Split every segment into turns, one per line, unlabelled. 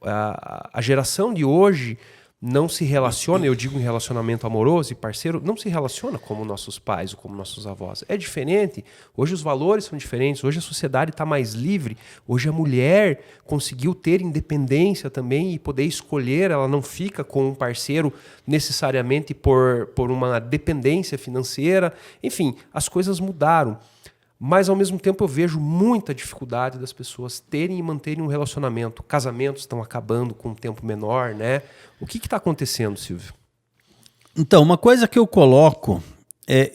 A geração de hoje não se relaciona, eu digo em relacionamento amoroso e parceiro, não se relaciona como nossos pais ou como nossos avós. É diferente. Hoje os valores são diferentes, hoje a sociedade está mais livre, hoje a mulher conseguiu ter independência também e poder escolher, ela não fica com um parceiro necessariamente por uma dependência financeira. Enfim, as coisas mudaram. Mas, ao mesmo tempo, eu vejo muita dificuldade das pessoas terem e manterem um relacionamento. Casamentos estão acabando com um tempo menor, né? O que está acontecendo, Silvio?
Então, uma coisa que eu coloco,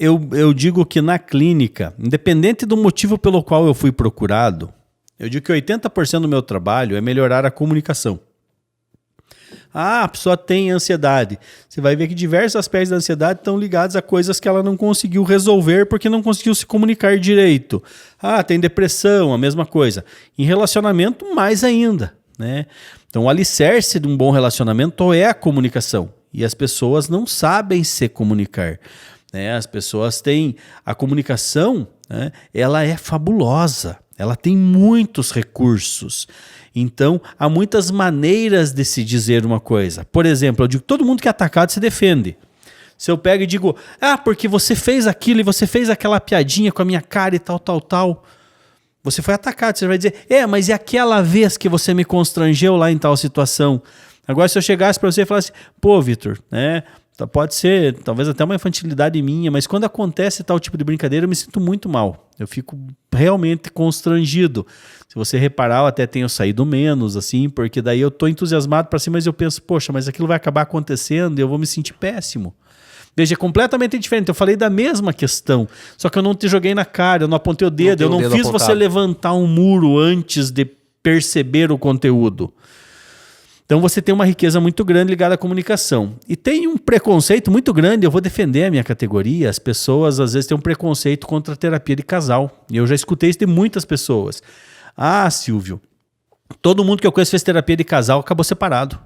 eu digo que na clínica, independente do motivo pelo qual eu fui procurado, eu digo que 80% do meu trabalho é melhorar a comunicação. A pessoa tem ansiedade. Você vai ver que diversos aspectos da ansiedade estão ligados a coisas que ela não conseguiu resolver porque não conseguiu se comunicar direito. Tem depressão, a mesma coisa. Em relacionamento, mais ainda, né? Então, o alicerce de um bom relacionamento é a comunicação. E as pessoas não sabem se comunicar, né? As pessoas têm... A comunicação, né, ela é fabulosa. Ela tem muitos recursos. Então, há muitas maneiras de se dizer uma coisa. Por exemplo, eu digo, todo mundo que é atacado se defende. Se eu pego e digo, porque você fez aquilo e você fez aquela piadinha com a minha cara e tal. Você foi atacado. Você vai dizer, mas e aquela vez que você me constrangeu lá em tal situação? Agora, se eu chegasse para você e falasse, pô, Vitor, né? Pode ser, talvez até uma infantilidade minha, mas quando acontece tal tipo de brincadeira, eu me sinto muito mal. Eu fico realmente constrangido. Se você reparar, eu até tenho saído menos, assim, porque daí eu tô entusiasmado para cima, mas eu penso, poxa, mas aquilo vai acabar acontecendo e eu vou me sentir péssimo. Veja, é completamente diferente. Eu falei da mesma questão, só que eu não te joguei na cara, eu não apontei o dedo, eu não fiz apontado. Você levantar um muro antes de perceber o conteúdo. Então você tem uma riqueza muito grande ligada à comunicação. E tem um preconceito muito grande, eu vou defender a minha categoria, as pessoas às vezes têm um preconceito contra a terapia de casal. E eu já escutei isso de muitas pessoas. Silvio, todo mundo que eu conheço fez terapia de casal, acabou separado.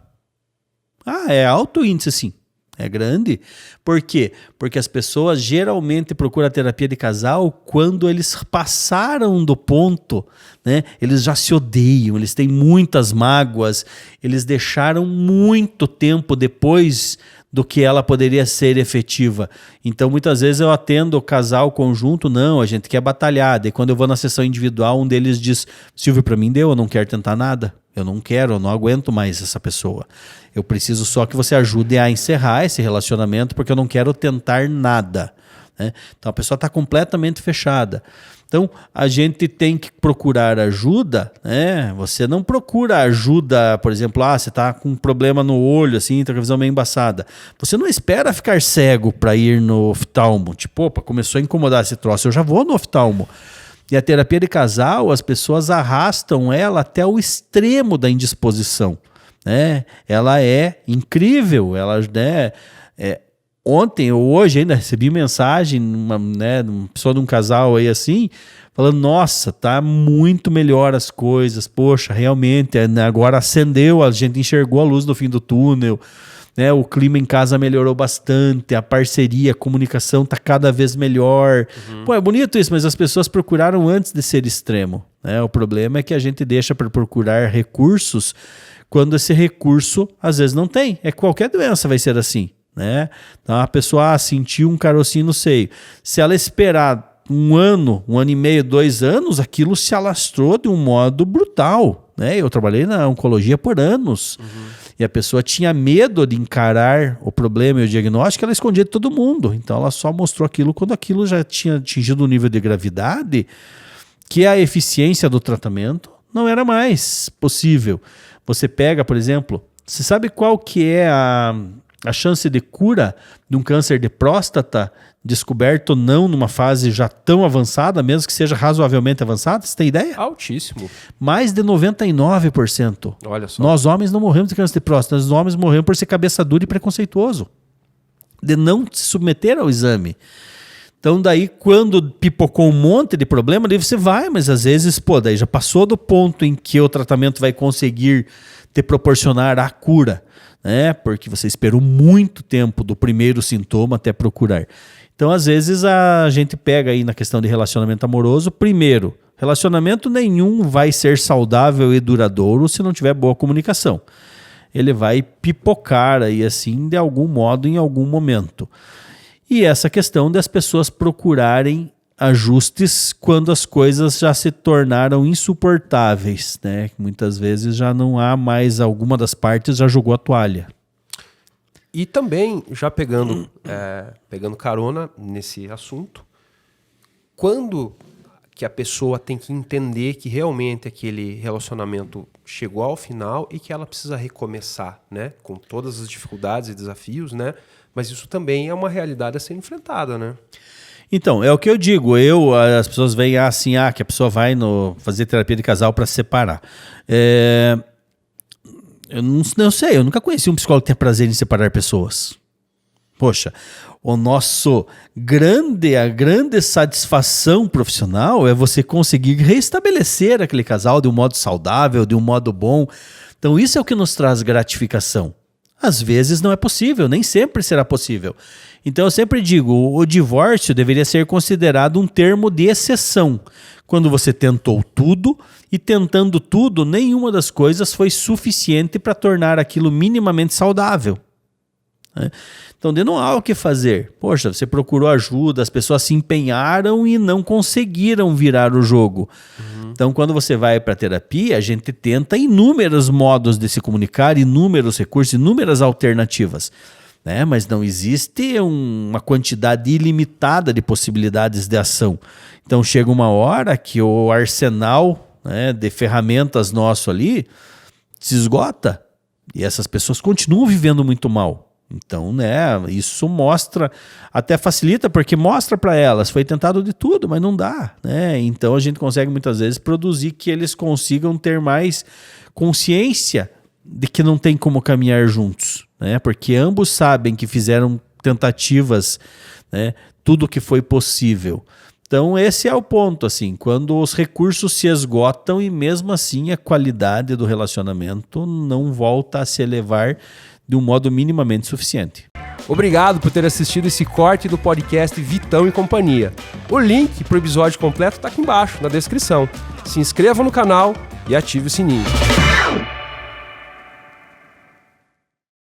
É alto índice sim. É grande. Por quê? Porque as pessoas geralmente procuram a terapia de casal quando eles passaram do ponto, né? Eles já se odeiam, eles têm muitas mágoas, eles deixaram muito tempo depois do que ela poderia ser efetiva. Então, muitas vezes eu atendo o casal conjunto, não, a gente quer batalhar. Daí quando eu vou na sessão individual, um deles diz, Silvio, para mim deu, eu não quero tentar nada. Eu não quero, eu não aguento mais essa pessoa. Eu preciso só que você ajude a encerrar esse relacionamento, porque eu não quero tentar nada, né? Então a pessoa está completamente fechada. Então a gente tem que procurar ajuda, né? Você não procura ajuda, por exemplo, você está com um problema no olho, assim, está com a visão meio embaçada. Você não espera ficar cego para ir no oftalmo. Tipo, começou a incomodar esse troço, eu já vou no oftalmo. E a terapia de casal, as pessoas arrastam ela até o extremo da indisposição, né? Ela é incrível. Ontem ou hoje ainda recebi mensagem de uma pessoa de um casal aí assim, falando, nossa, tá muito melhor as coisas, poxa, realmente, agora acendeu, a gente enxergou a luz do fim do túnel, né? O clima em casa melhorou bastante, a parceria, a comunicação está cada vez melhor. É bonito isso, mas as pessoas procuraram antes de ser extremo, né? O problema é que a gente deixa para procurar recursos quando esse recurso às vezes não tem. Qualquer doença vai ser assim, né? Então a pessoa sentiu um carocinho no seio. Se ela esperar um ano e meio, 2 anos, aquilo se alastrou de um modo brutal, né? Eu trabalhei na oncologia por anos. E a pessoa tinha medo de encarar o problema e o diagnóstico, ela escondia de todo mundo. Então ela só mostrou aquilo quando aquilo já tinha atingido um nível de gravidade que a eficiência do tratamento não era mais possível. Você pega, por exemplo, você sabe qual que é a chance de cura de um câncer de próstata descoberto não numa fase já tão avançada, mesmo que seja razoavelmente avançada? Você tem ideia?
Altíssimo.
Mais de 99%.
Olha só.
Nós homens não morremos de câncer de próstata, nós homens morremos por ser cabeça dura e preconceituoso, de não se submeter ao exame. Então daí quando pipocou um monte de problema, daí você vai, mas às vezes, daí já passou do ponto em que o tratamento vai conseguir te proporcionar a cura, né? Porque você esperou muito tempo do primeiro sintoma até procurar. Então, às vezes, a gente pega aí na questão de relacionamento amoroso, primeiro, Relacionamento nenhum vai ser saudável e duradouro se não tiver boa comunicação. Ele vai pipocar aí assim de algum modo em algum momento. E essa questão das pessoas procurarem ajustes quando as coisas já se tornaram insuportáveis, né? Muitas vezes já não há mais, alguma das partes já jogou a toalha.
E também, já pegando carona nesse assunto, quando que a pessoa tem que entender que realmente aquele relacionamento chegou ao final e que ela precisa recomeçar, né? Com todas as dificuldades e desafios, né? Mas isso também é uma realidade a ser enfrentada, né?
Então, é o que eu digo. As pessoas veem assim, que a pessoa vai fazer terapia de casal para se separar. Eu não sei, eu nunca conheci um psicólogo que tenha prazer em separar pessoas. Poxa, a grande satisfação profissional é você conseguir restabelecer aquele casal de um modo saudável, de um modo bom. Então isso é o que nos traz gratificação. Às vezes não é possível, nem sempre será possível. Então eu sempre digo, o divórcio deveria ser considerado um termo de exceção. Quando você tentou tudo e tentando tudo, nenhuma das coisas foi suficiente para tornar aquilo minimamente saudável. Então, não há o que fazer. Poxa, você procurou ajuda, as pessoas se empenharam e não conseguiram virar o jogo. Então, quando você vai para a terapia, a gente tenta inúmeros modos de se comunicar, inúmeros recursos, inúmeras alternativas. Né? Mas não existe uma quantidade ilimitada de possibilidades de ação. Então, chega uma hora que o arsenal, né, de ferramentas nosso ali se esgota. E essas pessoas continuam vivendo muito mal. Então, né, isso mostra, até facilita, porque mostra para elas, foi tentado de tudo, mas não dá, né? Então a gente consegue muitas vezes produzir que eles consigam ter mais consciência de que não tem como caminhar juntos, né? Porque ambos sabem que fizeram tentativas, né, tudo que foi possível. Então esse é o ponto, assim, quando os recursos se esgotam e mesmo assim a qualidade do relacionamento não volta a se elevar de um modo minimamente suficiente.
Obrigado por ter assistido esse corte do podcast Vitão e Companhia. O link para o episódio completo está aqui embaixo, na descrição. Se inscreva no canal e ative o sininho.